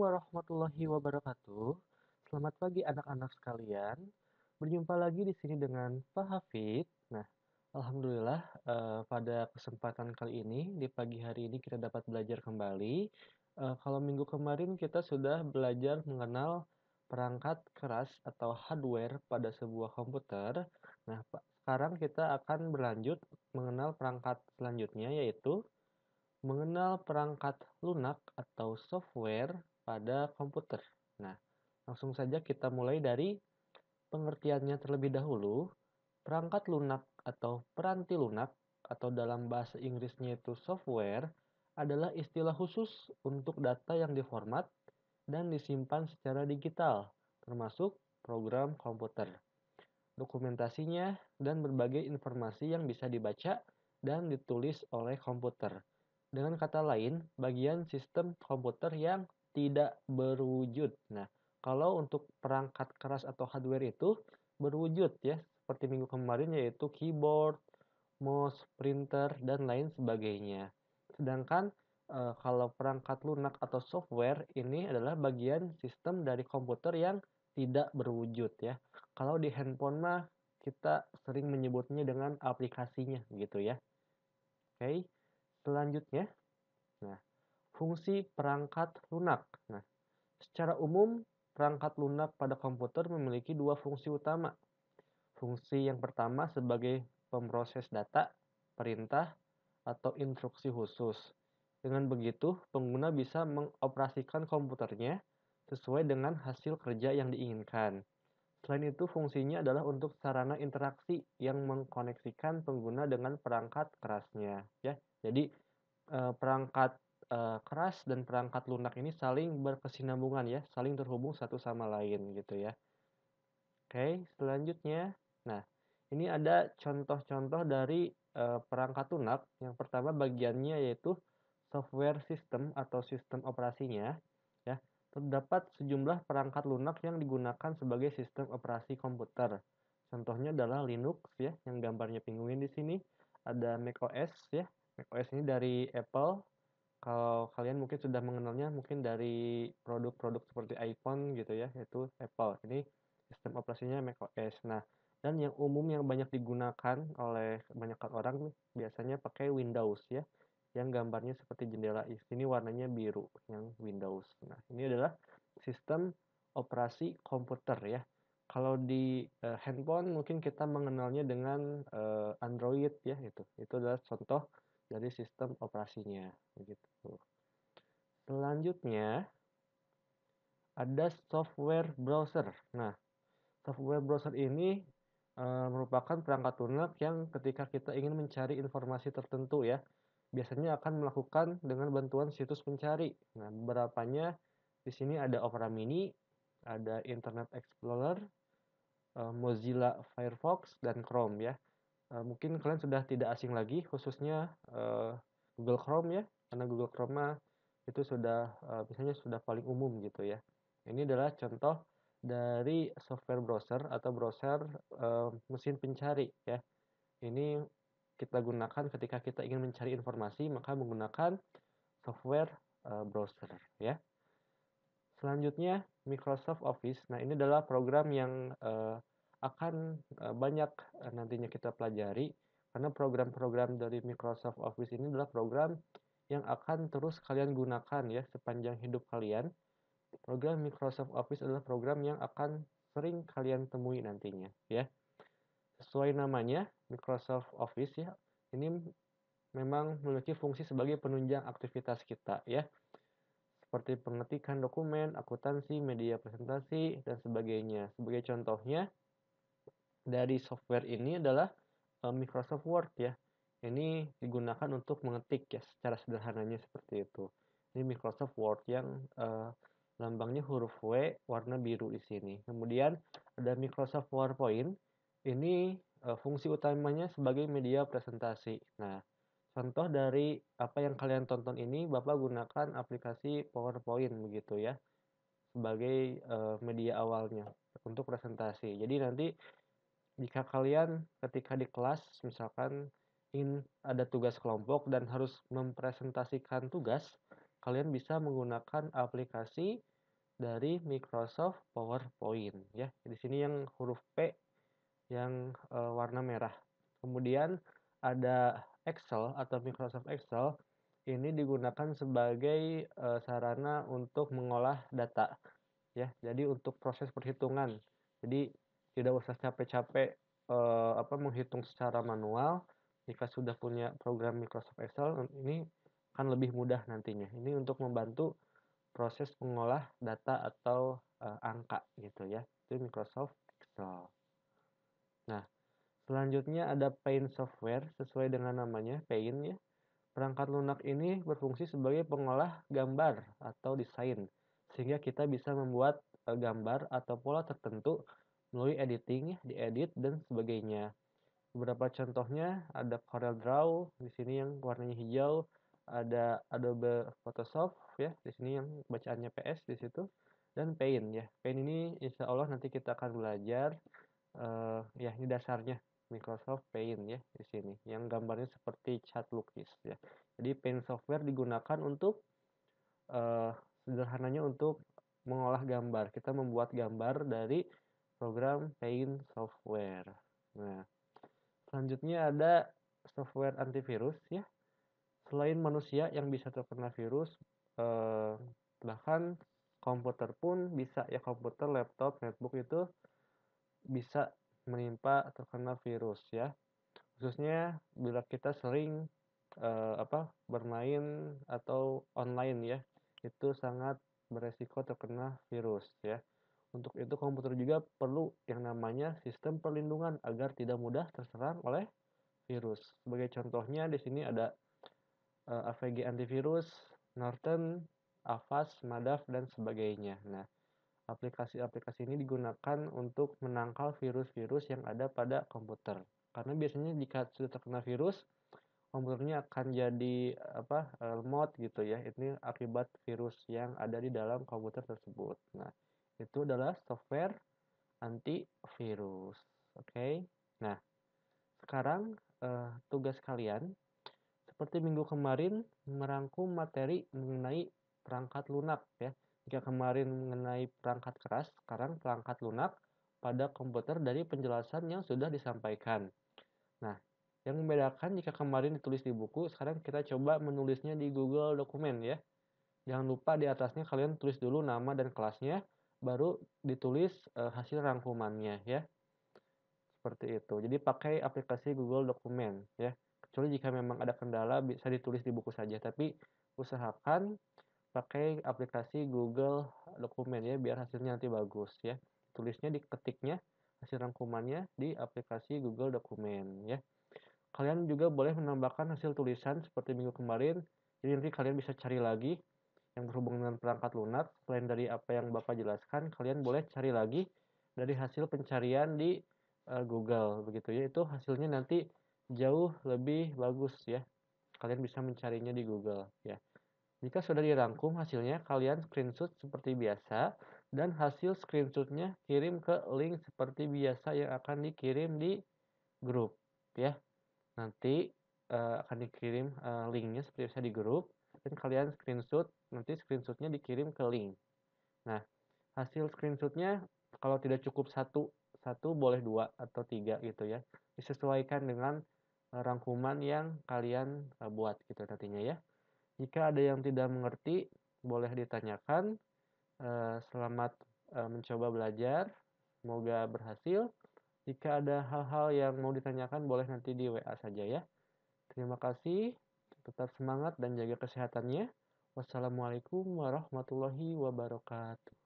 Warahmatullahi wabarakatuh. Selamat pagi anak-anak sekalian. Berjumpa lagi di sini dengan Pak Hafid. Nah, alhamdulillah pada kesempatan kali ini di pagi hari ini kita dapat belajar kembali. Kalau minggu kemarin kita sudah belajar mengenal perangkat keras atau hardware pada sebuah komputer. Nah, sekarang kita akan berlanjut mengenal perangkat selanjutnya yaitu mengenal perangkat lunak atau software pada komputer. Nah, langsung saja kita mulai dari pengertiannya terlebih dahulu. Perangkat lunak atau peranti lunak atau dalam bahasa Inggrisnya itu software adalah istilah khusus untuk data yang diformat dan disimpan secara digital, termasuk program komputer, dokumentasinya, dan berbagai informasi yang bisa dibaca dan ditulis oleh komputer. Dengan kata lain, bagian sistem komputer yang tidak berwujud. Nah, kalau untuk perangkat keras atau hardware itu berwujud ya, seperti minggu kemarin yaitu keyboard, mouse, printer, dan lain sebagainya. Sedangkan kalau perangkat lunak atau software ini adalah bagian sistem dari komputer yang tidak berwujud ya. Kalau di handphone mah kita sering menyebutnya dengan aplikasinya gitu ya. Oke, selanjutnya. Nah, fungsi perangkat lunak. Nah, secara umum perangkat lunak pada komputer memiliki dua fungsi utama. Fungsi yang pertama sebagai pemroses data, perintah, atau instruksi khusus. Dengan begitu, pengguna bisa mengoperasikan komputernya sesuai dengan hasil kerja yang diinginkan. Selain itu, fungsinya adalah untuk sarana interaksi yang mengkoneksikan pengguna dengan perangkat kerasnya. Ya, jadi perangkat keras dan perangkat lunak ini saling berkesinambungan ya, saling terhubung satu sama lain gitu ya. Oke, selanjutnya. Nah, ini ada contoh-contoh dari perangkat lunak. Yang pertama bagiannya yaitu software system atau sistem operasinya. Ya, terdapat sejumlah perangkat lunak yang digunakan sebagai sistem operasi komputer. Contohnya adalah Linux ya, yang gambarnya penguin di sini. Ada macOS ya. macOS ini dari Apple. Kalau kalian mungkin sudah mengenalnya mungkin dari produk-produk seperti iPhone gitu ya, yaitu Apple. Ini sistem operasinya macOS. Nah, dan yang umum yang banyak digunakan oleh kebanyakan orang biasanya pakai Windows ya, yang gambarnya seperti jendela. Ini warnanya biru, yang Windows. Nah, ini adalah sistem operasi komputer ya. Kalau di handphone mungkin kita mengenalnya dengan Android ya itu. Itu adalah contoh dari sistem operasinya begitu. Selanjutnya ada software browser. Nah, software browser ini merupakan perangkat lunak yang ketika kita ingin mencari informasi tertentu ya, biasanya akan melakukan dengan bantuan situs pencari. Nah, beberapanya di sini ada Opera Mini, ada Internet Explorer, Mozilla Firefox, dan Chrome ya. Mungkin kalian sudah tidak asing lagi, khususnya Google Chrome ya, karena Google Chrome itu sudah biasanya sudah paling umum gitu ya. Ini adalah contoh dari software browser atau browser mesin pencari ya. Ini kita gunakan ketika kita ingin mencari informasi, maka menggunakan software browser ya. Selanjutnya Microsoft Office. Nah, ini adalah program yang akan banyak nantinya kita pelajari karena program-program dari Microsoft Office ini adalah program yang akan terus kalian gunakan ya sepanjang hidup kalian. Program Microsoft Office adalah program yang akan sering kalian temui nantinya ya. Sesuai namanya Microsoft Office ya. Ini memang memiliki fungsi sebagai penunjang aktivitas kita ya, seperti pengetikan dokumen, akuntansi, media presentasi, dan sebagainya. Sebagai contohnya, dari software ini adalah Microsoft Word ya. Ini digunakan untuk mengetik ya, secara sederhananya seperti itu. Ini Microsoft Word yang lambangnya huruf W warna biru di sini. Kemudian ada Microsoft PowerPoint. Ini fungsi utamanya sebagai media presentasi. Nah, contoh dari apa yang kalian tonton ini, Bapak gunakan aplikasi PowerPoint begitu ya, sebagai media awalnya untuk presentasi. Jadi nanti jika kalian ketika di kelas misalkan ingin ada tugas kelompok dan harus mempresentasikan tugas, kalian bisa menggunakan aplikasi dari Microsoft PowerPoint ya. Di sini yang huruf P yang warna merah. Kemudian ada Excel atau Microsoft Excel, ini digunakan sebagai sarana untuk mengolah data ya. Jadi untuk proses perhitungan. Jadi tidak usah capek-capek menghitung secara manual. Jika sudah punya program Microsoft Excel, ini akan lebih mudah nantinya. Ini untuk membantu proses mengolah data atau angka gitu ya. Itu Microsoft Excel. Nah, selanjutnya ada Paint software sesuai dengan namanya, Paint ya. Perangkat lunak ini berfungsi sebagai pengolah gambar atau desain, sehingga kita bisa membuat gambar atau pola tertentu melalui editing, ya, diedit dan sebagainya. Beberapa contohnya ada Corel Draw, di sini yang warnanya hijau, ada Adobe Photoshop ya, di sini yang bacaannya PS di situ, dan Paint ya. Paint ini insya Allah nanti kita akan belajar ya ini dasarnya Microsoft Paint ya di sini, yang gambarnya seperti cat lukis ya. Jadi Paint software digunakan untuk eh, sederhananya untuk mengolah gambar. Kita membuat gambar dari program Paint software. Nah, selanjutnya ada software antivirus ya. Selain manusia yang bisa terkena virus, eh, bahkan komputer pun bisa ya, komputer, laptop, netbook itu bisa menimpa terkena virus ya. Khususnya bila kita sering bermain atau online ya, itu sangat beresiko terkena virus ya. Untuk itu komputer juga perlu yang namanya sistem perlindungan agar tidak mudah terserang oleh virus. Sebagai contohnya di sini ada AVG antivirus, Norton, Avast, Madaf dan sebagainya. Nah, aplikasi-aplikasi ini digunakan untuk menangkal virus-virus yang ada pada komputer. Karena biasanya jika sudah terkena virus, komputernya akan jadi lemot gitu ya. Ini akibat virus yang ada di dalam komputer tersebut. Nah, itu adalah software antivirus. Oke. Nah, sekarang tugas kalian seperti minggu kemarin merangkum materi mengenai perangkat lunak ya. Jika kemarin mengenai perangkat keras, sekarang perangkat lunak pada komputer dari penjelasan yang sudah disampaikan. Nah, yang membedakan jika kemarin ditulis di buku, sekarang kita coba menulisnya di Google Dokumen ya. Jangan lupa di atasnya kalian tulis dulu nama dan kelasnya, baru ditulis hasil rangkumannya ya. Seperti itu. Jadi pakai aplikasi Google Dokumen ya. Kecuali jika memang ada kendala bisa ditulis di buku saja, tapi usahakan pakai aplikasi Google Dokumen ya biar hasilnya nanti bagus ya. Tulisnya diketiknya hasil rangkumannya di aplikasi Google Dokumen ya. Kalian juga boleh menambahkan hasil tulisan seperti minggu kemarin. Jadi nanti kalian bisa cari lagi yang berhubungan dengan perangkat lunak. Selain dari apa yang Bapak jelaskan, kalian boleh cari lagi dari hasil pencarian di Google begitu ya. Itu hasilnya nanti jauh lebih bagus ya. Kalian bisa mencarinya di Google ya. Jika sudah dirangkum hasilnya, kalian screenshot seperti biasa dan hasil screenshotnya kirim ke link seperti biasa yang akan dikirim di grup ya. Nanti akan dikirim linknya seperti biasa di grup dan kalian screenshot, nanti screenshotnya dikirim ke link. Nah, hasil screenshotnya kalau tidak cukup satu boleh dua atau tiga gitu ya. Disesuaikan dengan rangkuman yang kalian buat gitu nantinya ya. Jika ada yang tidak mengerti, boleh ditanyakan. Selamat mencoba belajar. Semoga berhasil. Jika ada hal-hal yang mau ditanyakan, boleh nanti di WA saja ya. Terima kasih. Tetap semangat dan jaga kesehatannya. Wassalamualaikum warahmatullahi wabarakatuh.